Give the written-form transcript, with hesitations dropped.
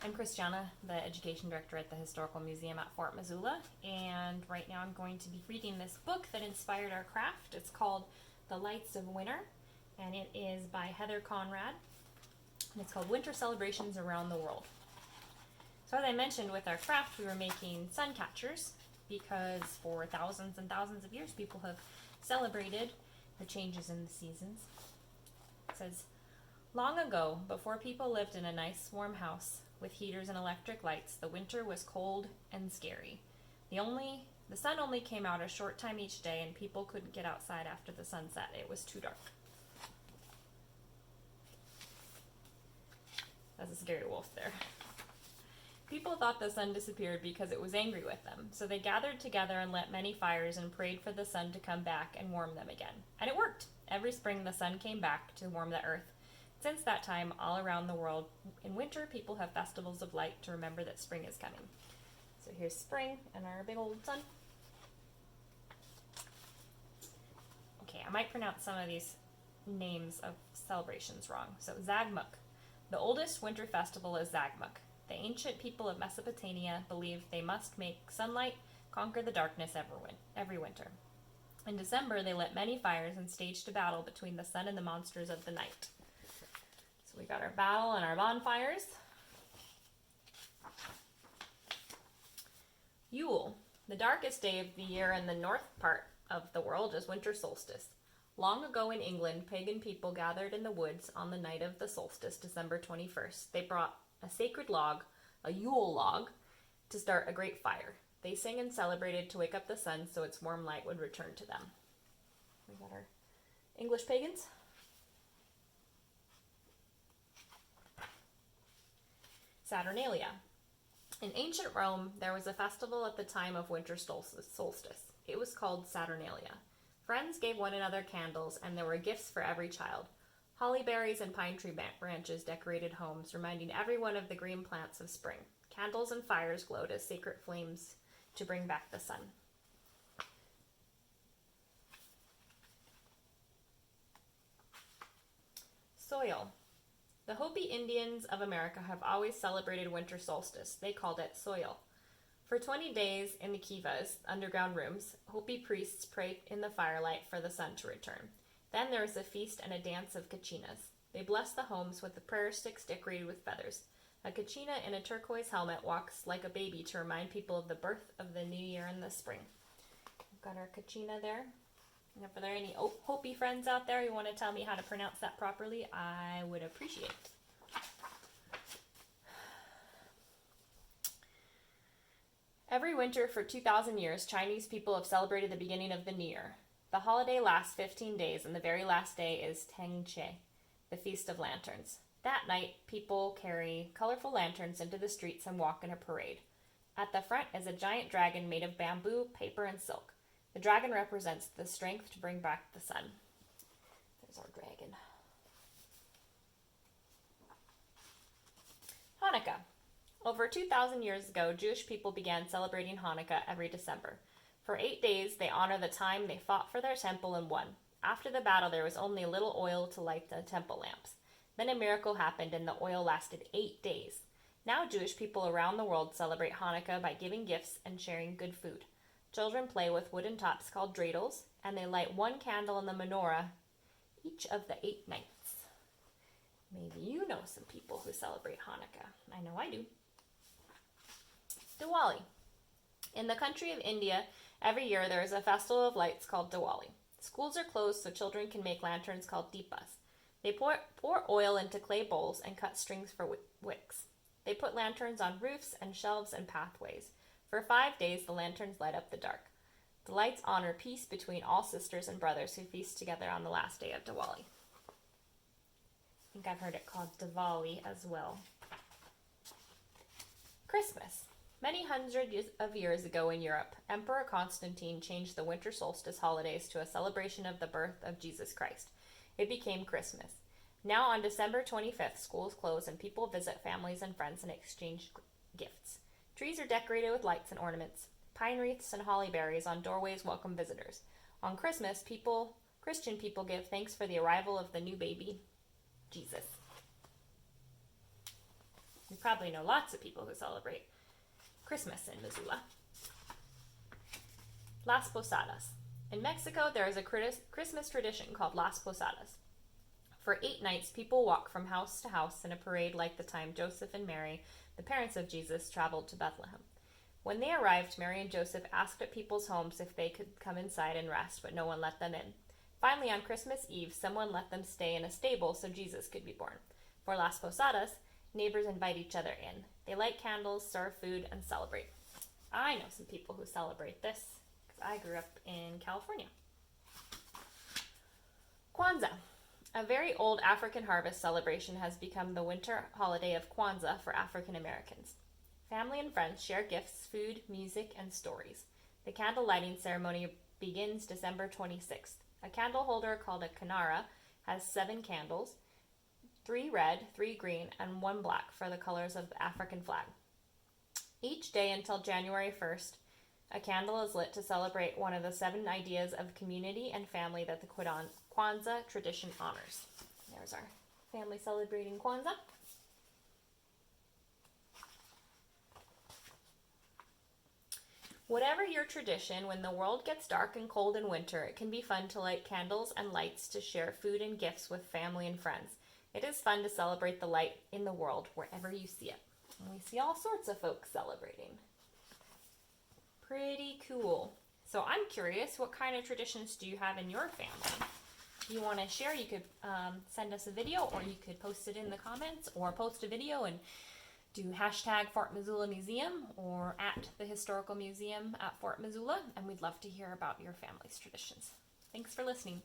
I'm Kristjana, the Education Director at the Historical Museum at Fort Missoula, and right now I'm going to be reading this book that inspired our craft. It's called The Lights of Winter, and it is by Heather Conrad, and it's called Winter Celebrations Around the World. So as I mentioned, with our craft, we were making sun catchers because for thousands and thousands of years, people have celebrated the changes in the seasons. It says, long ago, before people lived in a nice warm house with heaters and electric lights, the winter was cold and scary. The sun only came out a short time each day, and people couldn't get outside after the sun set. It was too dark. That's a scary wolf there. People thought the sun disappeared because it was angry with them, so they gathered together and lit many fires and prayed for the sun to come back and warm them again. And it worked. Every spring the sun came back to warm the earth. Since that time, all around the world, in winter, people have festivals of light to remember that spring is coming. So here's spring and our big old sun. Okay, I might pronounce some of these names of celebrations wrong. So Zagmuk. The oldest winter festival is Zagmuk. The ancient people of Mesopotamia believed they must make sunlight conquer the darkness every winter. In December, they lit many fires and staged a battle between the sun and the monsters of the night. So we got our battle and our bonfires. Yule. The darkest day of the year in the north part of the world is winter solstice. Long ago in England, pagan people gathered in the woods on the night of the solstice, December 21st. They brought a sacred log, a Yule log, to start a great fire. They sang and celebrated to wake up the sun so its warm light would return to them. We got our English pagans. Saturnalia. In ancient Rome, there was a festival at the time of winter solstice. It was called Saturnalia. Friends gave one another candles, and there were gifts for every child. Holly berries and pine tree branches decorated homes, reminding everyone of the green plants of spring. Candles and fires glowed as sacred flames to bring back the sun. Soil. The Hopi Indians of America have always celebrated winter solstice. They called it soil. For 20 days in the kivas, underground rooms, Hopi priests prayed in the firelight for the sun to return. Then there was a feast and a dance of kachinas. They blessed the homes with the prayer sticks decorated with feathers. A kachina in a turquoise helmet walks like a baby to remind people of the birth of the new year in the spring. We've got our kachina there. And if there are any Hopi friends out there who want to tell me how to pronounce that properly, I would appreciate it. Every winter for 2,000 years, Chinese people have celebrated the beginning of the new year. The holiday lasts 15 days, and the very last day is Tengche, the Feast of Lanterns. That night, people carry colorful lanterns into the streets and walk in a parade. At the front is a giant dragon made of bamboo, paper, and silk. The dragon represents the strength to bring back the sun. There's our dragon. Hanukkah. Over 2,000 years ago, Jewish people began celebrating Hanukkah every December. For 8 days, they honor the time they fought for their temple and won. After the battle, there was only a little oil to light the temple lamps. Then a miracle happened, and the oil lasted 8 days. Now Jewish people around the world celebrate Hanukkah by giving gifts and sharing good food. Children play with wooden tops called dreidels, and they light one candle in the menorah each of the 8 nights. Maybe you know some people who celebrate Hanukkah. I know I do. Diwali. In the country of India, every year there is a festival of lights called Diwali. Schools are closed so children can make lanterns called deepas. They pour oil into clay bowls and cut strings for wicks. They put lanterns on roofs and shelves and pathways. For 5 days, the lanterns light up the dark. The lights honor peace between all sisters and brothers who feast together on the last day of Diwali. I think I've heard it called Diwali as well. Christmas. Many hundreds of years ago in Europe, Emperor Constantine changed the winter solstice holidays to a celebration of the birth of Jesus Christ. It became Christmas. Now on December 25th, schools close and people visit families and friends and exchange gifts. Trees are decorated with lights and ornaments. Pine wreaths and holly berries on doorways welcome visitors. On Christmas, Christian people give thanks for the arrival of the new baby, Jesus. You probably know lots of people who celebrate Christmas in Missoula. Las Posadas. In Mexico, there is a Christmas tradition called Las Posadas. For 8 nights, people walk from house to house in a parade like the time Joseph and Mary, the parents of Jesus, traveled to Bethlehem. When they arrived, Mary and Joseph asked at people's homes if they could come inside and rest, but no one let them in. Finally, on Christmas Eve, someone let them stay in a stable so Jesus could be born. For Las Posadas, neighbors invite each other in. They light candles, serve food, and celebrate. I know some people who celebrate this because I grew up in California. Kwanzaa. A very old African harvest celebration has become the winter holiday of Kwanzaa for African Americans. Family and friends share gifts, food, music, and stories. The candle lighting ceremony begins December 26th. A candle holder called a kinara has 7 candles, 3 red, 3 green, and 1 black for the colors of the African flag. Each day until January 1st, a candle is lit to celebrate one of the 7 ideas of community and family that the Kwanzaa tradition honors. There's our family celebrating Kwanzaa. Whatever your tradition, when the world gets dark and cold in winter, it can be fun to light candles and lights to share food and gifts with family and friends. It is fun to celebrate the light in the world wherever you see it. And we see all sorts of folks celebrating. Pretty cool. So I'm curious, what kind of traditions do you have in your family? If you want to share, you could send us a video, or you could post it in the comments, or post a video and do hashtag Fort Missoula Museum or at the Historical Museum at Fort Missoula, and we'd love to hear about your family's traditions. Thanks for listening.